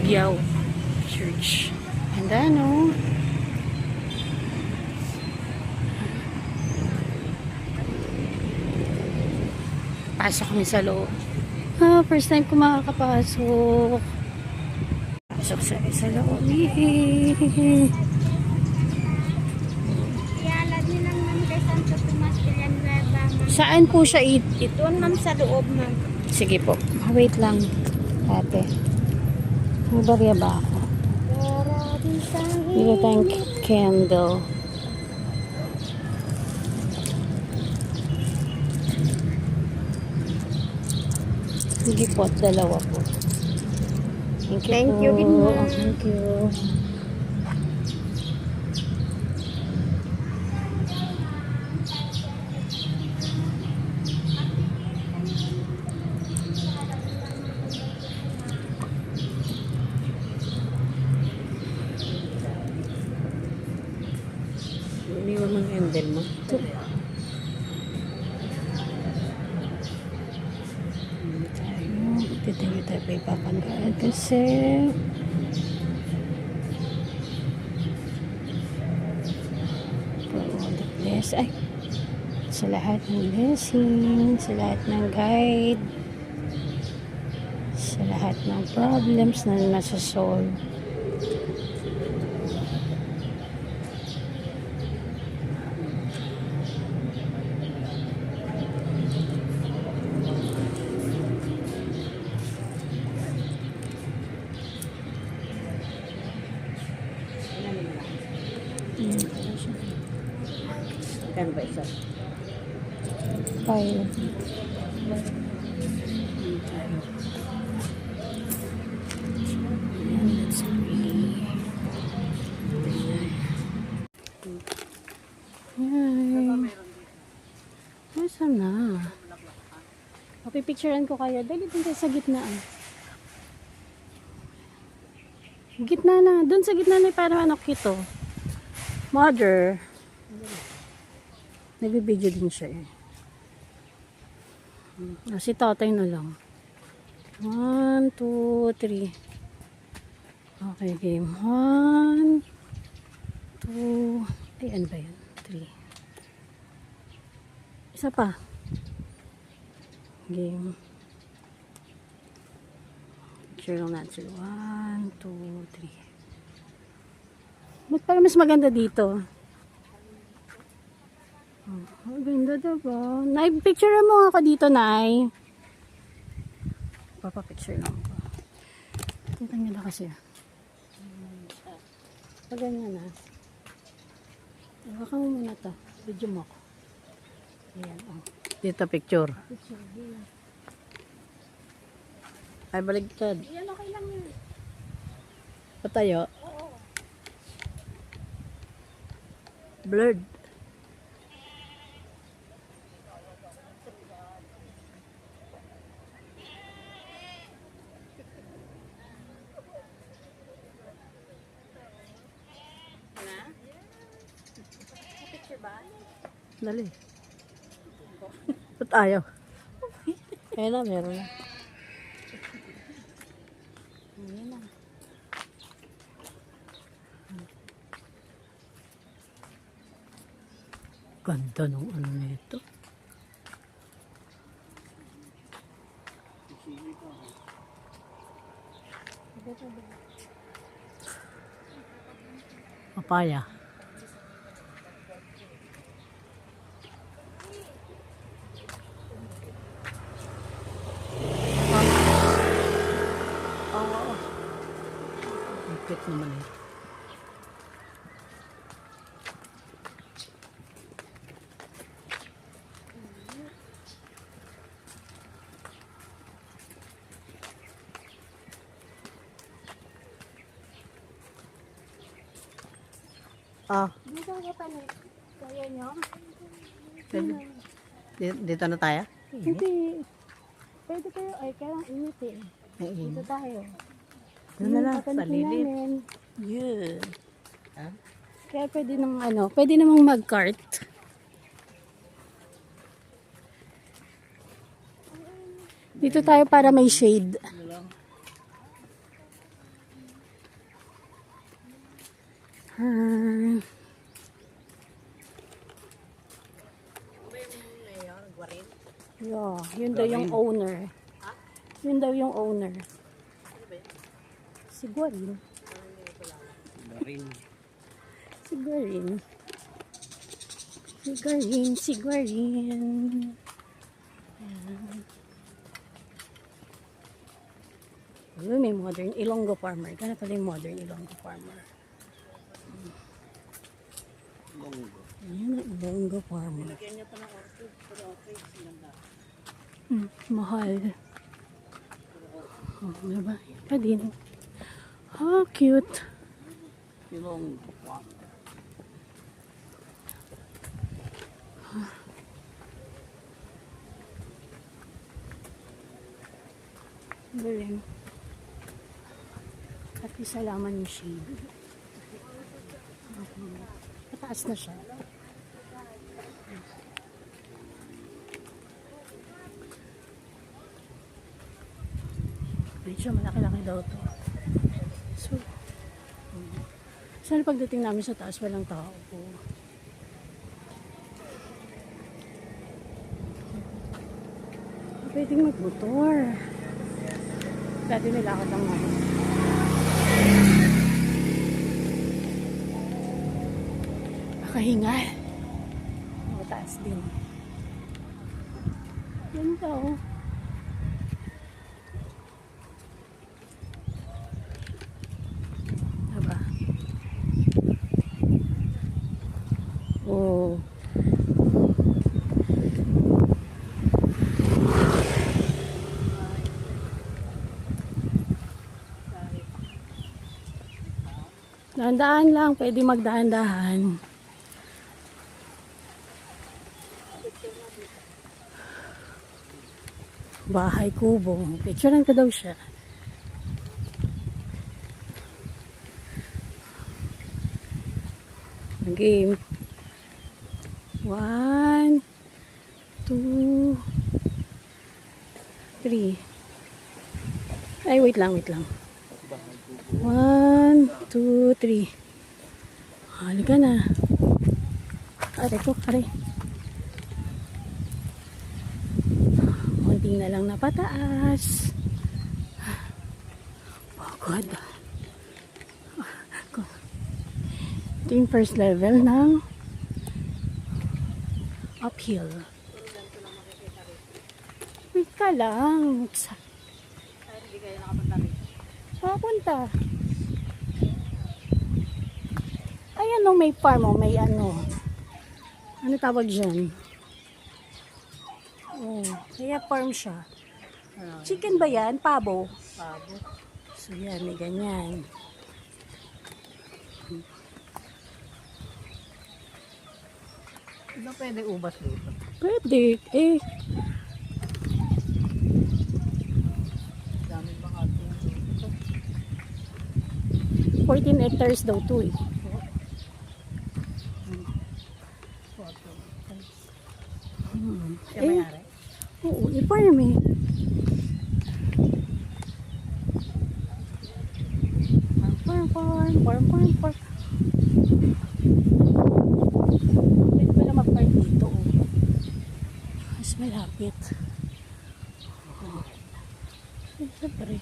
Biao Church. Handa, no? Pasok kami sa loob. First time ko makakapasok. Pasok sa loob. Ialad niyo lang ma'am kay Santo Tomas Villanueva. Saan po siya Doon ma'am sa loob ma'am. Sige po. Wait lang, ate. May barya ba ako? Bili tayong candle. Sige po, dalawa po. Thank you din, po. ma'am. Thank you. Iniwan mo ang candle mo. Hindi tayo pa ipapanggaan kasi for all the blessings, sa lahat ng blessing, sa lahat ng guide, sa lahat ng problems na nasa-solve. Kan ba isa? Fire. Let's pray. Hi. Nasaan na? Papipicturean ko kayo. Dali dun tayo sa gitna. Gitna na. Dun sa gitna na para ano kito. Mother. Nagbibideo din siya eh. Si tatay na lang. 1, 2, 3. Okay, game. 1, 2, ay ano ba yan? 3. Isa pa. Game. Picture lang natin. 1, 2, 3. Ba't parang mas maganda dito? Ang ganda diba? Nay, picture mo ako dito, Nay. Papapicture lang ako. Dito ang ganda kasi. Pag ganyan na. Baka mo muna to. Video mo ako. Ayan, oh. Dito picture. Picture, ayan. Ay baligtad. Ayan, okay lang yun. Patayo. Blurred. Dali. Ba't ayaw? Kaya na, meron na. Ayan na. Ganda nung ano nito. Papaya. Oo. Ipit naman eh. Dito ka pa na. Kaya nyo? Dito na tayo? Hindi. Pwede kayo. Ay, kailangan initin. Dito tayo. Doon na lang, sa Papansin lilit. namin. Yeah. Kaya pwede nang pwede namang mag-cart. Dito tayo para may shade. Yeah, yun daw yung owner. Yun daw yung owner. Si Guarin. Si Guarin. Si Guarin, si Guarin. Ayan. Oh, may modern Ilonggo farmer. Gana pala yung modern Ilonggo farmer. Ayan ang Ilonggo farmer. Mahal. Oh, diba? Yan pa din. Oh, cute. Galing. At isalaman yung shade. Pataas na siya. Medyo malaki-laki daw to. So, sana pagdating namin sa taas, walang tao po. Pwedeng magmotor. Dati nilakad lang namin. Makahingal. Mataas din. Yan daw. Diba? Oh. Dahan-dahan lang, pwede magdahan-dahan. Bahay kubo. Picturean ko daw siya. Game. 1, 2, 3. Ay, wait lang. 1, 2, 3. Halika na. Aray ko, aray. Kunti na lang napataas. Oh God. Ito yung first level ng uphill. Wait ka lang. Hindi kayo nakapunta rin. Papunta. Ayan o, may farm o, may ano. Ano tawag dyan? Oh, kaya farm siya. Chicken ba yan? Pabo? Pabo. So yan, may ganyan. Hindi pwede ubas dito. Pwede. Eh, Dami bang ating dito. 14 hectares daw to eh. Siya may-ari. Oo, i-farm eh. Farm. Pwede pala mag-farm dito oh. Mas malapit. Oh. Siyempre.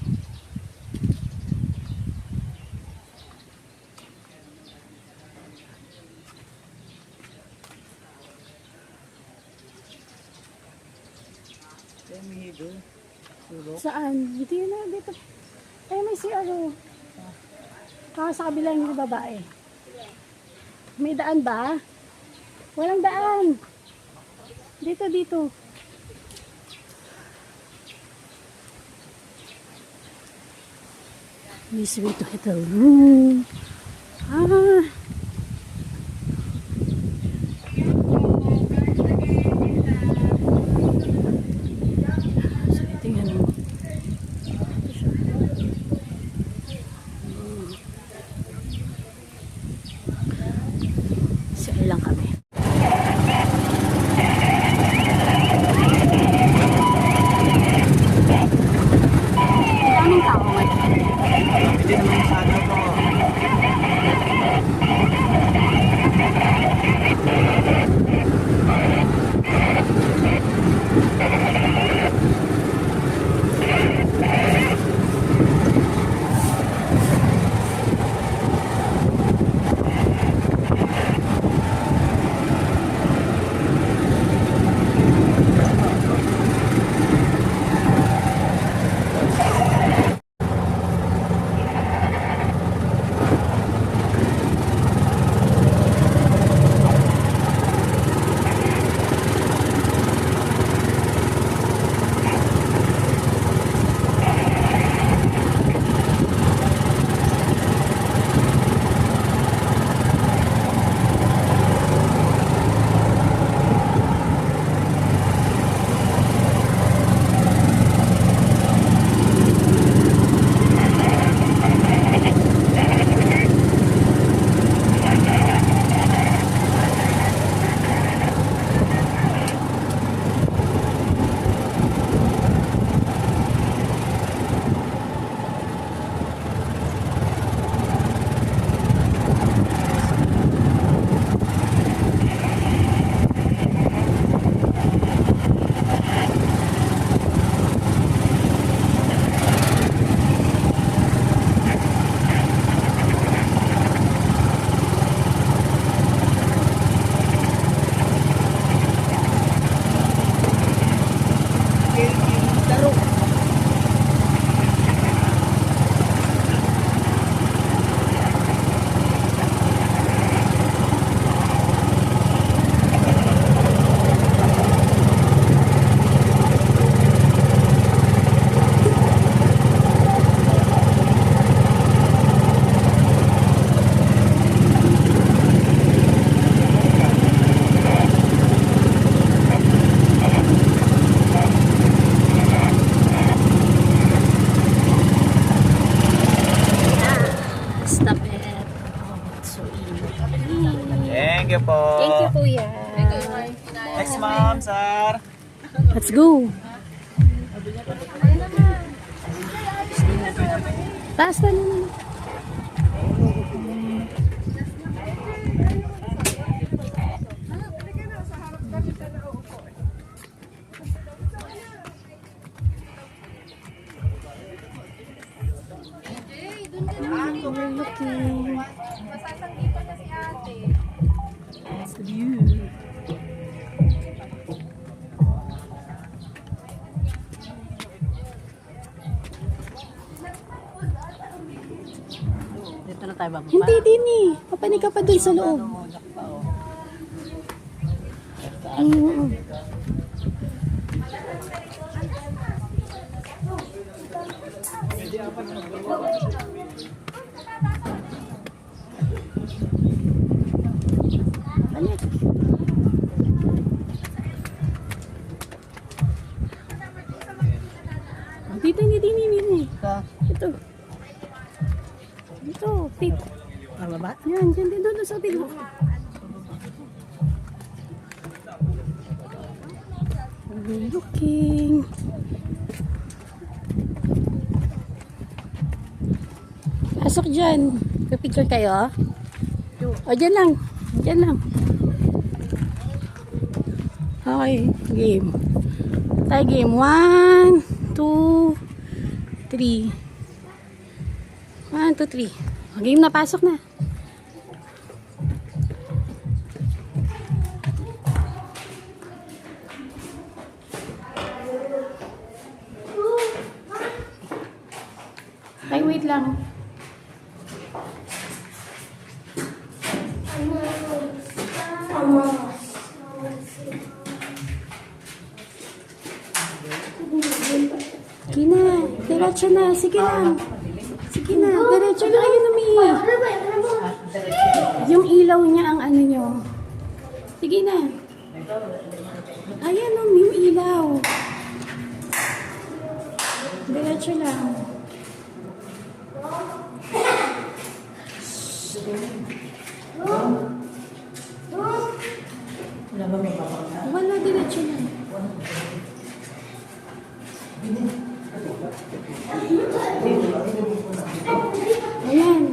Saan? Dito yun na, dito. Ay, may si ano. Sa kabila yung babae. May daan ba? Walang daan. Dito. This way to hit the room. So, ito yan. Saan lang kami. Daming tao ngayon. Hindi naman masyado po. po. Thank you, kuya. Next, ma'am, sir. Let's go. Taas na naman. Overlooking. That's the view. Dito na tayo bababa. Hindi din eh. Papanig ka pa dun sa loob. Tulak pa, oh. Mm. Balik. Dito, hindi din eh. Ito. Ito. Ito, tip. Ah, baba? Yan, dyan din doon sa tip. Looking. Pasok dyan. Pipicture kayo. O, dyan lang. Dyan lang. Okay, game. Tayo game. 1, 2, 3. 1, 2, 3. Game na, pasok na. Tay, wait lang. Sige na, diretso na. Sige na. Sige na, diretso na kayo umiiyak. Yung ilaw niya ang ano nyo. Sige na. Ayan o, yung ilaw. Diretso lang. Wala, diretso lang. Ayan.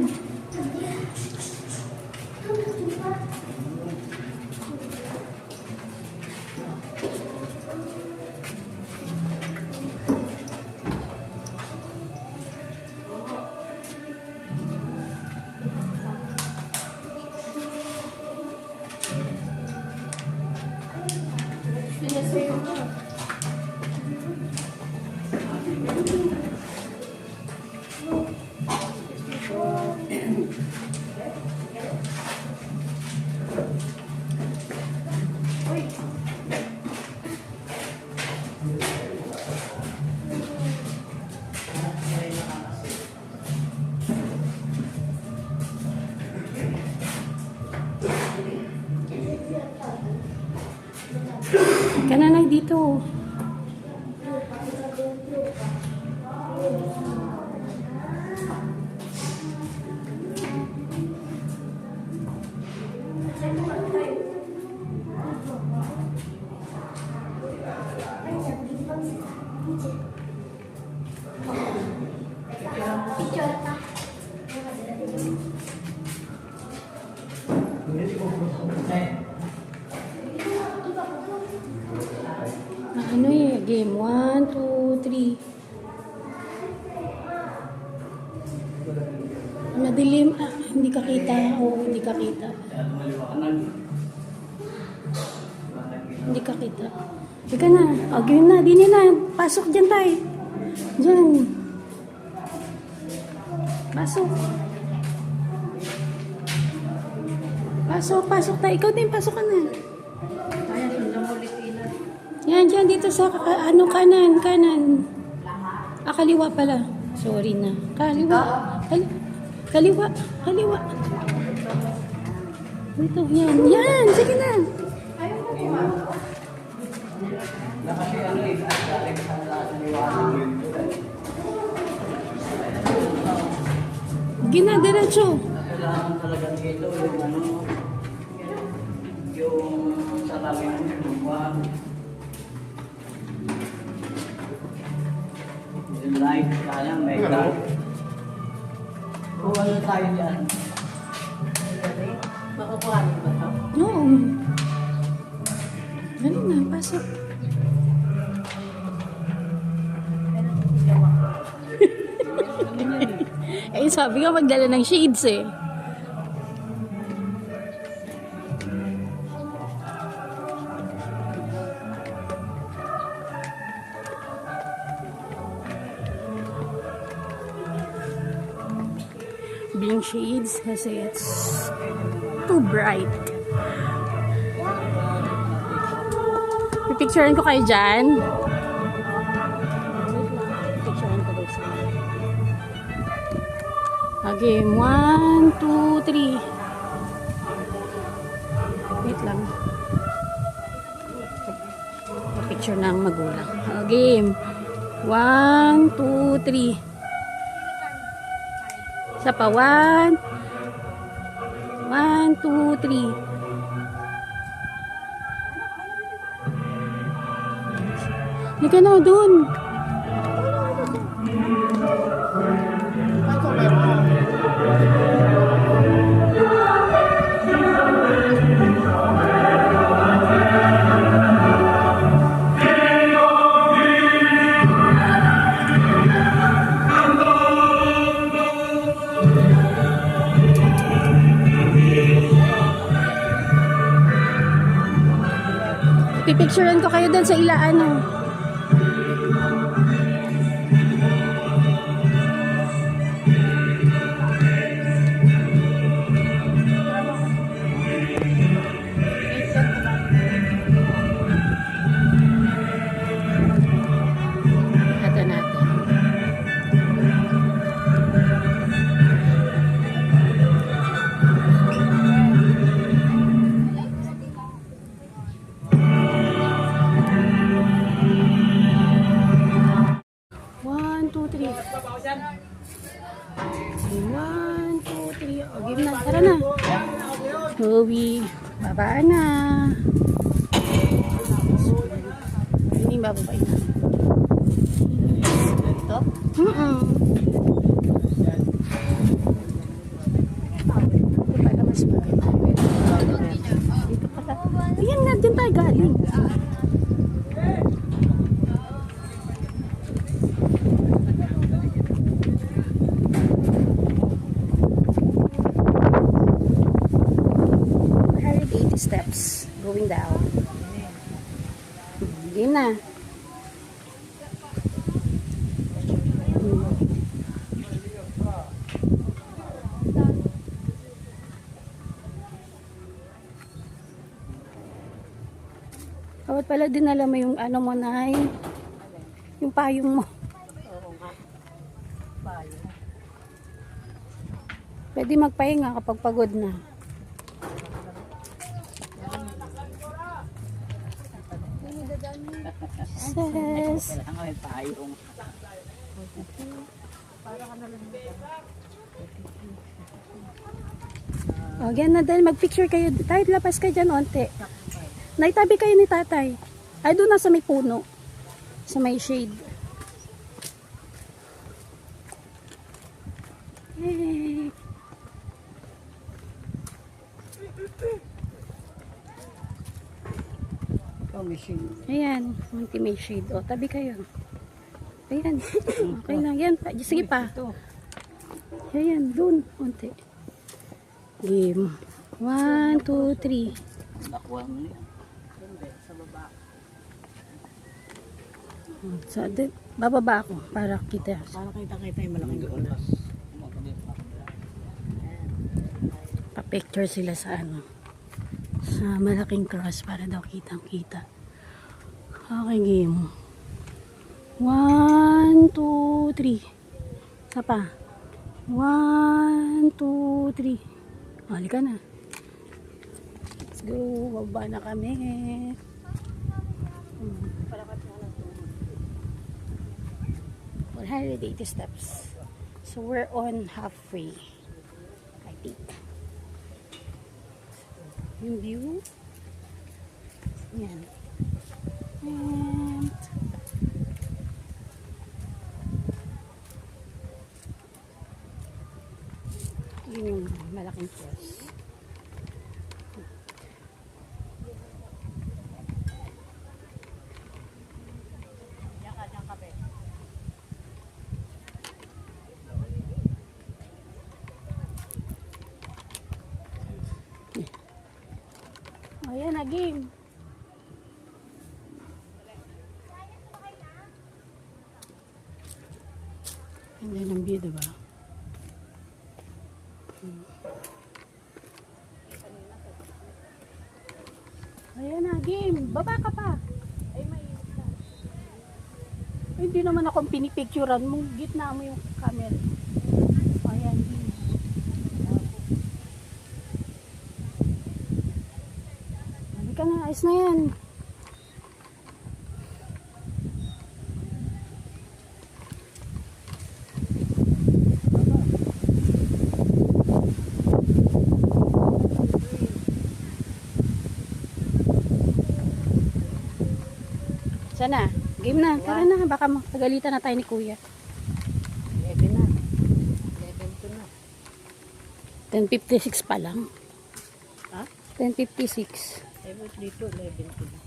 Kananay dito. Ano eh, game 1, 2, 3. Madilim, hindi ka kita. Oo, hindi ka kita. Hindi ka kita. Ika na, game na, dini na. Pasok dyan tayo. Dyan. Pasok. Pasok, pasok tayo. Ikaw din, pasok ka na. Yan, dyan, dito sa, kanan. Kaliwa pala. Sorry na. Kaliwa. Kaliwa. Dito, yan. Sige na. Gina, diretso. Kailangan talaga dito yung ano. yung sa labi mo yung buwan. Yung light, sayang may light. Kuha na tayo dyan. Makakuha na ba ito? Oo. Dali na, pasok. Eh, sabi ka magdala ng shades eh. Bring shades kasi it's too bright. Pipicturean ko kayo dyan. Pipicturean ko daw sila. Okay, 1, 2, 3. Wait lang. Picture ng magulang. Okay, 1, 2, 3. Isa pa, 1, 2, 3. Halika na dun. Pipicturean ko kayo dun sa ilaano. Ito natin. One, two, three. 1, 2, 3. O, game na. Tara na. Uwi. Babaan na. Hindi bababay na. Ito? Dito pala mas maganda. Dito pala. Ayan nga, dyan tayo galing. Steps going down. Game na. Dapat pala dinala mo yung ano mo na yung payong mo. Oo nga. Bayo. Pwede magpahinga kapag pagod na. Yes. Kailangan may payong. O, yan na dahil mag-picture kayo. Tayo, lapas ka dyan, onte. Naitabi kayo ni tatay. Ay, doon na sa may puno. Sa may shade. Yay! Ito, machine. Ayan, munti may shade. O, tabi kayo. Ayan. Okay na. Yan. Sige pa. Ayan, doon. Unti. Game. 1, 2, 3. Nakuha mo niya. Sa baba. So, bababa ako para kita. Para kita-kita yung malaking oras. Pa-picture sila sa ano. Sa malaking cross para daw kitang-kita. Okay, game. 1, 2, 3. Isa pa. 1, 2, 3. Halika na. Let's go. Baba na kami. 180 steps. So we're on halfway. I think. Yung view. Yan. And yun yung malaking cross. Ayan na, game. Ang ganda ng view, diba? Ayan na, game. Baba ka pa. Ay, mainit na. Ay, hindi naman akong pinipicturan mo. Gitna mo yung camera. Ayan, game. Halika na, ayos na yan. Sana, game na. Tara na, baka magagalitan na tayo ni Kuya. 11 na. 11 to na. 10:56 pa lang. Ha? 10:56. Dito, 11 to na.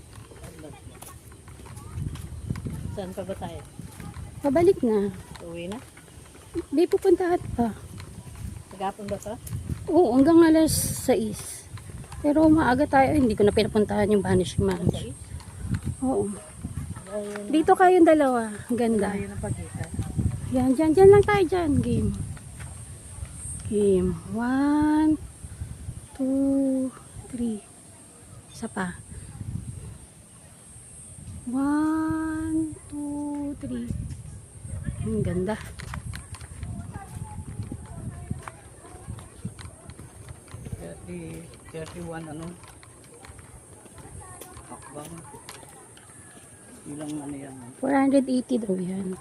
Saan pa ba tayo? Pabalik na. Uwi na? Di pupuntahan pa. Tagapon ba to? Oo, hanggang alas 6. Pero maaga tayo, hindi ko na pinapuntahan yung Vanishing Mansion. Oo. Dito kayong dalawa. Ang ganda. Ayun ang pagkita. Yan, dyan lang tayo dyan. Game. Game. 1, 2, 3. Isa pa. 1, 2, 3. Ang ganda. Thirty 31 ano? Hakbang. Ilang ano yan? 480 daw yan.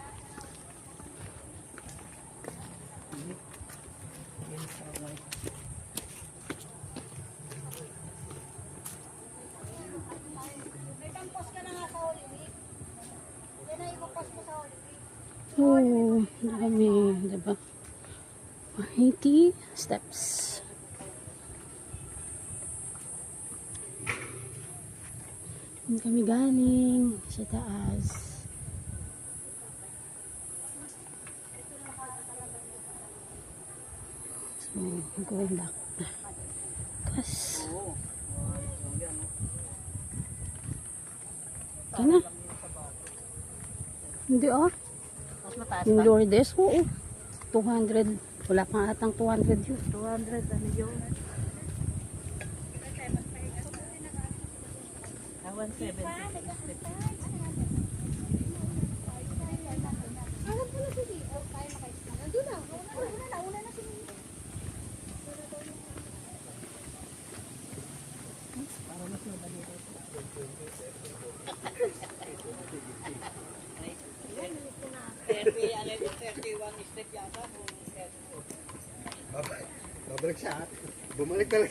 Oh, dami, diba? 80 steps. Doon kami galing sa taas. So, going back. Kas. Kaya hindi oh. Mas mataas Yung pa? Lourdes, oo. 200. Wala pang atang 200 yun. 200, ano yun? 170. Babalik siya. Bumalik talaga.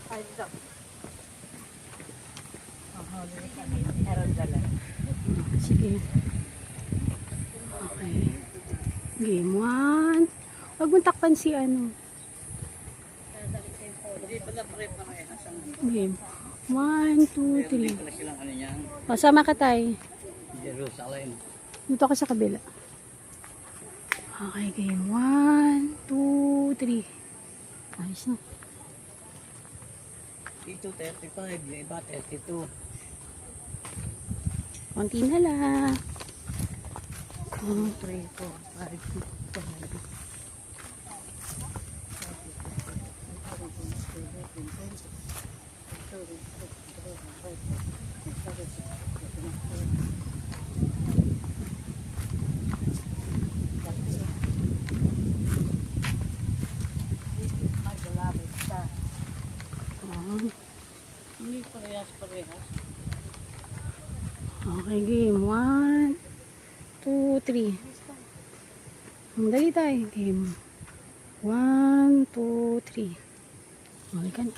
Ay, ito. Meron dala. Sige. Okay. Game 1. Huwag mong takpan si ano. Hindi pala pare-parehas ang Game. 1, 2, 3. pala silang ano niyan. Masama ka tayo. Jerusalem. Dito ka sa kabila. Okay, game 1, 2, 3. Ayos na. Dito 35, yung iba 32. Konti na lang. 3, 4, 5, 6, 7, Hindi parehas-parehas. Okay, game 1, 2, 3. Dali tayo. Game. 1, 2, 3. Okay ka na.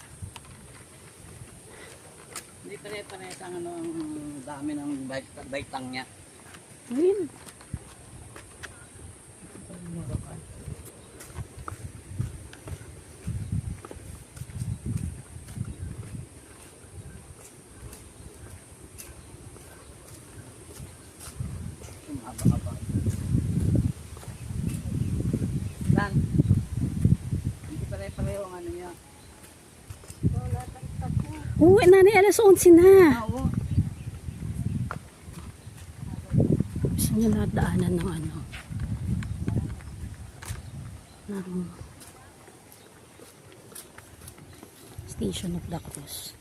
Hindi pare-pares ang ano, ang dami ng baitang niya. Ayun. Haba-haba. Dan. Hindi pare-pareho ang ano niya. Oo, nanay, alas 11 na. Oo. Gusto niya lahat daanan ng ano. Ng Station of the Cross.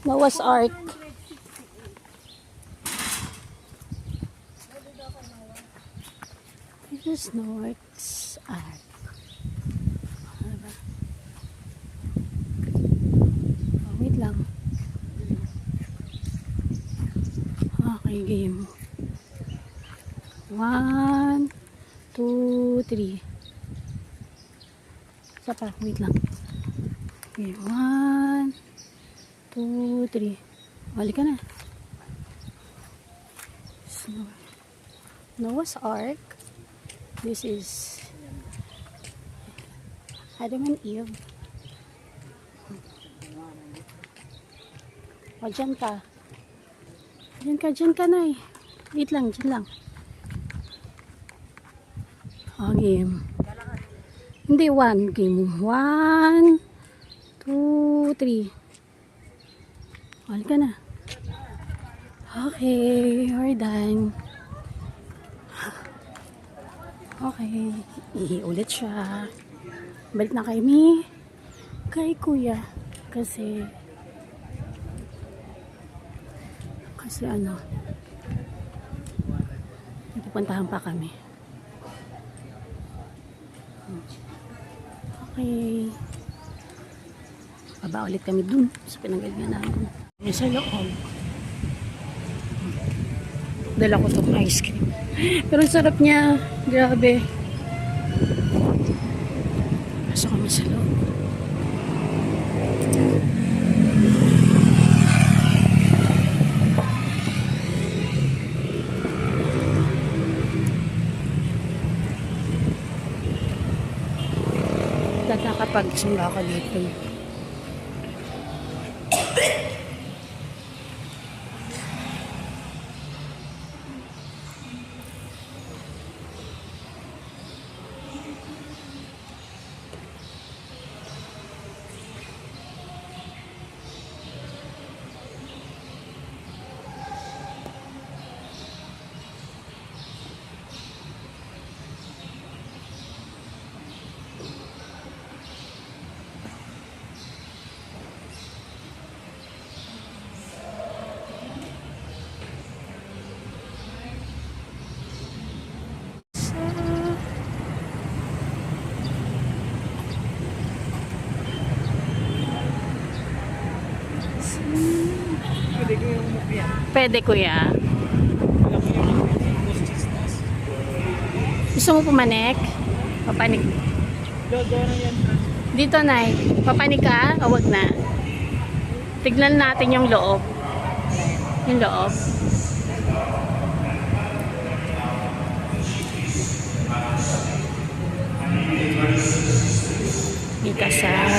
Noah's Ark. This is Noah's Ark. Ano ba? Oh, wait lang. Okay, game. 1, 2, 3. Isa pa, wait lang. Okay, 1, 2, 3. Balik ka na. Noah's Ark. This is Adam and Eve. O, dyan ka. Dyan ka na eh. Wait lang, dyan lang. O, game. Hindi, 1. Game. 1, 2, 3. Balik ka na. Okay, we're done. Okay, ulit siya. Balik na kay kuya. Kasi ano, pupuntahan pa kami. Okay. Baba ulit kami dun sa pinanggalingan namin. May sa loob. Dala ko tong ice cream. Pero sarap niya. Grabe. Pasok kami sa loob. Nakakapag-simba ako dito. Pwede kuya. Gusto mo pumanik? Papanik. Dito na papanik ka? O wag na. Tignan natin yung loob. Yung loob. May kasal.